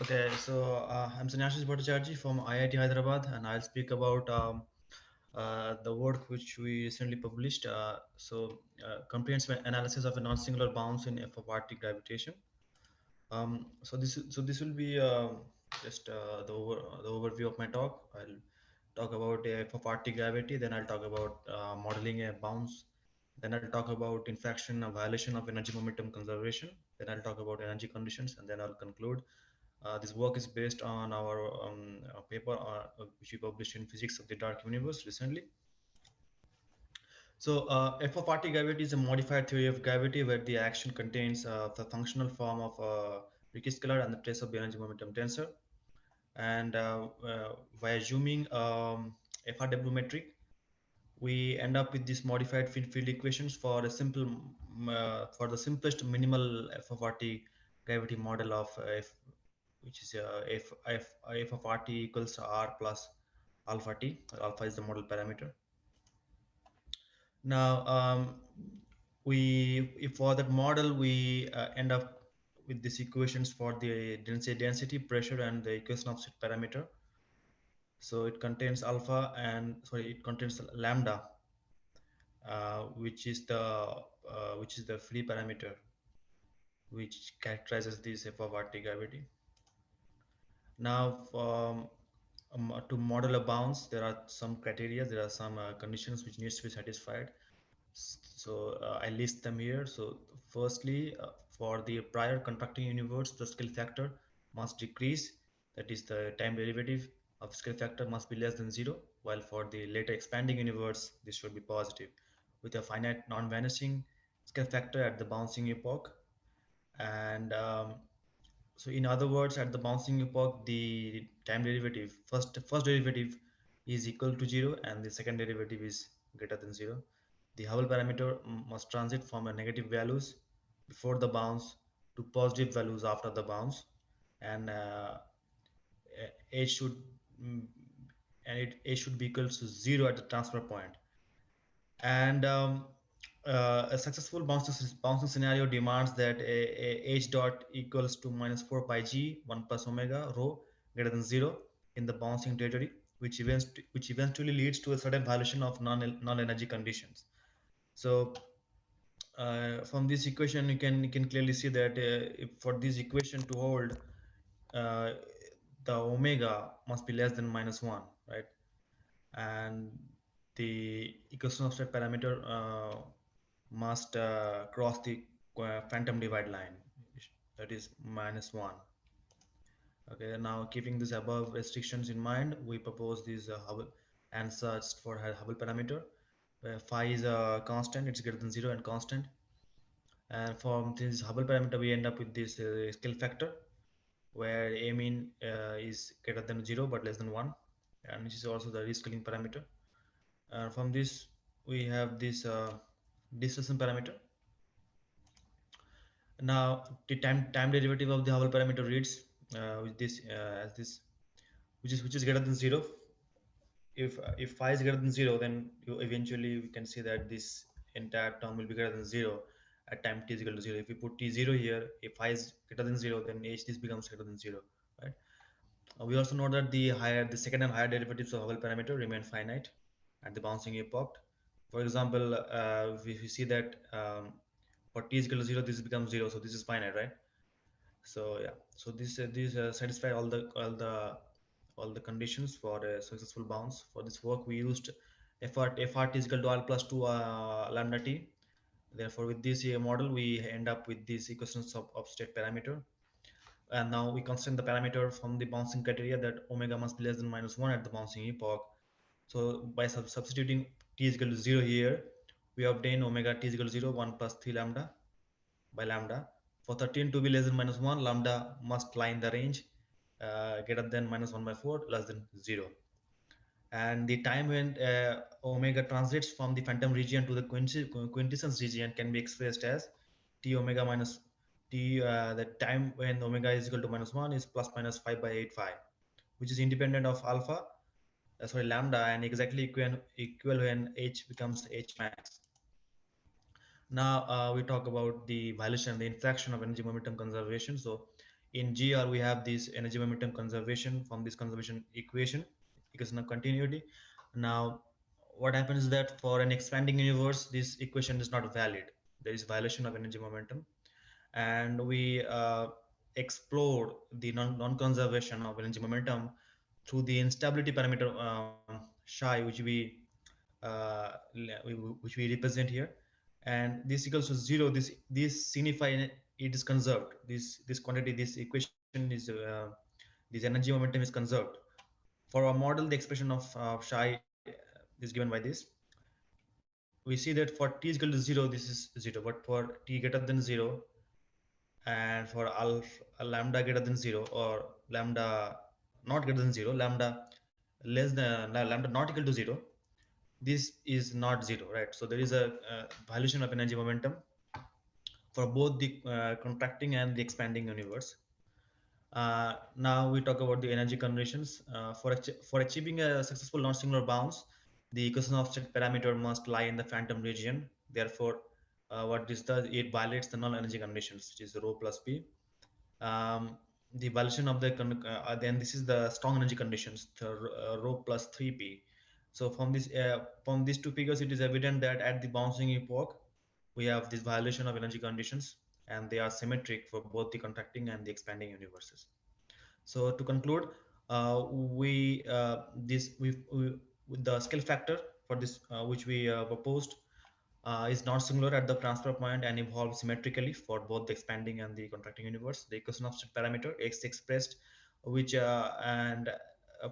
Okay, so I'm Sanyasis Bhattacharjee from IIT Hyderabad, and I'll speak about the work which we recently published. Comprehensive analysis of a non-singular bounce in f of RT gravitation. So this will be just the overview of my talk. I'll talk about f of RT gravity, then I'll talk about modeling a bounce, then I'll talk about infraction, a violation of energy momentum conservation, then I'll talk about energy conditions, and then I'll conclude. This work is based on our paper which we published in Physics of the Dark Universe recently. So F of RT gravity is a modified theory of gravity where the action contains the functional form of Ricci scalar and the trace of the energy momentum tensor. And by assuming FRW metric, we end up with these modified field equations for a simple for the simplest minimal F of RT gravity model of F, which is f of RT equals R plus alpha t. Alpha is the model parameter. Now, if for that model, we end up with these equations for the density, pressure, and the equation of set parameter. So it contains alpha and sorry, it contains lambda, which is the free parameter which characterizes this f of RT gravity. Now, to model a bounce, there are some criteria, there are some conditions which needs to be satisfied. So I list them here. So firstly, for the prior contracting universe, the scale factor must decrease. That is, the time derivative of scale factor must be less than zero. While for the later expanding universe, this should be positive, with a finite non-vanishing scale factor at the bouncing epoch. And so in other words, at the bouncing epoch, the time derivative, first derivative is equal to zero, and the second derivative is greater than zero. The Hubble parameter must transit from a negative values before the bounce to positive values after the bounce, and h should mm, h should be equal to zero at the transfer point. And a successful bouncing scenario demands that a h dot equals to minus 4 pi g 1 plus omega rho greater than 0 in the bouncing territory, which eventually leads to a certain violation of non-energy conditions. So from this equation, you can clearly see that if for this equation to hold, uh, the omega must be less than minus 1, right? And the equation of state parameter must cross the phantom divide line, that is minus 1. Okay, now keeping this above restrictions in mind, we propose these Hubble answers for Hubble parameter, where phi is a constant, it's greater than 0 and constant. And from this Hubble parameter, we end up with this scale factor, where a mean is greater than 0 but less than 1, and which is also the rescaling parameter. From this, we have this distortion parameter. Now, the time derivative of the Hubble parameter reads with this as this, which is greater than 0. If phi is greater than 0, then you eventually we can see that this entire term will be greater than 0 at time t is equal to 0. If we put t0 here, if phi is greater than 0, then h this becomes greater than 0, right? We also know that the second and higher derivatives of Hubble parameter remain finite at the bouncing epoch. For example, if you see that for t is equal to 0, this becomes 0, so this is finite, right? So yeah, so these satisfy all the conditions for a successful bounce. For this work, we used FRT is equal to R plus 2 lambda t. Therefore, with this model, we end up with these equations of state parameter. And now we constrain the parameter from the bouncing criteria that omega must be less than minus 1 at the bouncing epoch. So by substituting t is equal to 0 here, we obtain omega t is equal to 0, 1 plus 3 lambda by lambda. For 13 to be less than minus 1, lambda must lie in the range greater than minus 1 by 4, less than 0. And the time when omega transits from the phantom region to the quintessence region can be expressed as t omega minus t, the time when omega is equal to minus 1 is plus minus 5 by 8 phi, which is independent of alpha, sorry, lambda, and exactly equal when h becomes h max. Now we talk about the violation, the infraction of energy momentum conservation. So in GR we have this energy momentum conservation from this conservation equation of continuity. Now what happens is that for an expanding universe this equation is not valid. There is violation of energy momentum, and we explored the non-conservation of energy momentum through the instability parameter psi, uh, which we represent here, and this equals to zero. This signify it is conserved. This quantity, this equation is this energy momentum is conserved. For our model, the expression of psi is given by this. We see that for t is equal to zero, this is zero, but for t greater than zero, and for alpha lambda greater than zero, or lambda not greater than zero, lambda less than lambda not equal to zero, this is not zero, right? So there is a violation of energy momentum for both the contracting and the expanding universe. Now we talk about the energy conditions. For achieving a successful non-singular bounce, the equation of state parameter must lie in the phantom region. Therefore, what this does, it violates the null energy conditions, which is rho plus p. Um, the violation of the then this is the strong energy conditions, the rho plus 3p. So from these two figures, it is evident that at the bouncing epoch, we have this violation of energy conditions, and they are symmetric for both the contracting and the expanding universes. So to conclude, we this we with the scale factor for this which we proposed is not singular at the transfer point and evolves symmetrically for both the expanding and the contracting universe. The equation of state parameter x expressed, which and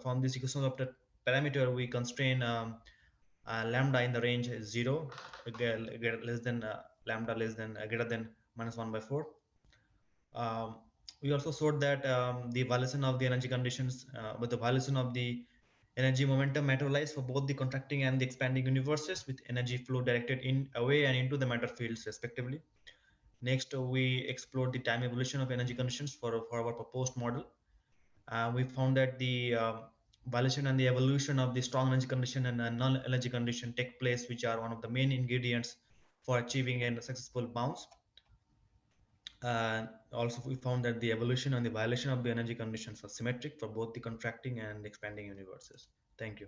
from this equation of the parameter we constrain lambda in the range 0 less than lambda less than greater than minus 1 by 4. um, we also showed that the violation of the energy conditions, but the violation of the energy momentum materialize for both the contracting and the expanding universes with energy flow directed in away and into the matter fields respectively. Next, we explored the time evolution of energy conditions for our proposed model. We found that the violation and the evolution of the strong energy condition and null energy condition take place, which are one of the main ingredients for achieving a successful bounce. Also, we found that the evolution and the violation of the energy conditions are symmetric for both the contracting and expanding universes. Thank you.